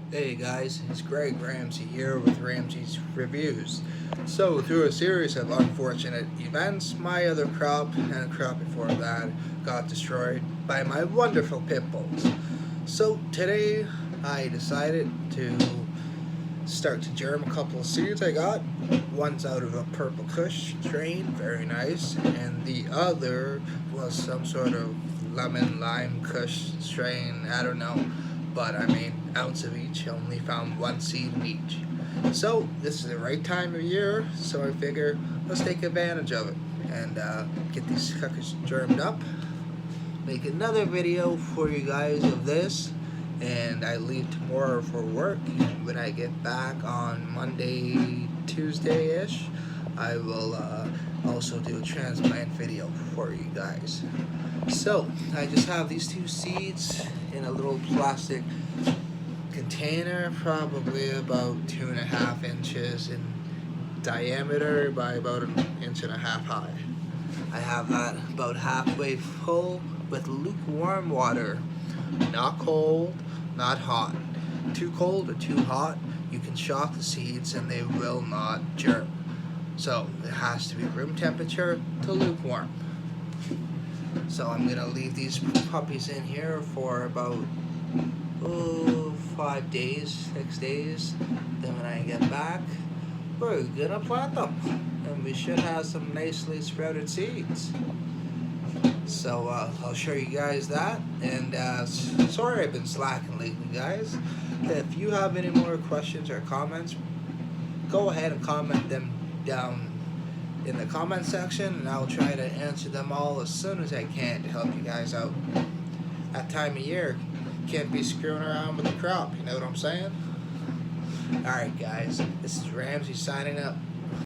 Hey guys, it's Greg Ramsay here with Ramsay's Reviews. So, through a series of unfortunate events, my other crop and a crop before that got destroyed by my wonderful pit bulls. So, today I decided to start to germ a couple of seeds I got. One's out of a purple kush strain, very nice, and the other was some sort of lemon lime kush strain, I don't know. But I mean, ounce of each, only found one seed in each. So this is the right time of year, so I figure let's take advantage of it and get these suckers germed up. Make another video for you guys of this, and I leave tomorrow for work. When I get back on Monday, Tuesday-ish, I will also do a transplant video for you guys. So I just have these two seeds in a little plastic container, probably about 2.5 inches in diameter by about 1.5 inches high. I have that about halfway full with lukewarm water, not cold, not hot. Too cold or too hot, you can shock the seeds and they will not germ. So it has to be room temperature to lukewarm. So I'm gonna leave these puppies in here for about 5 days, 6 days. Then when I get back, we're gonna plant them, and we should have some nicely sprouted seeds. So I'll show you guys that. And sorry I've been slacking lately, guys. If you have any more questions or comments, go ahead and comment them down in the comment section, and I'll try to answer them all as soon as I can to help you guys out. That time of year, can't be screwing around with the crop, you know what I'm saying? Alright guys, this is Ramsay signing up.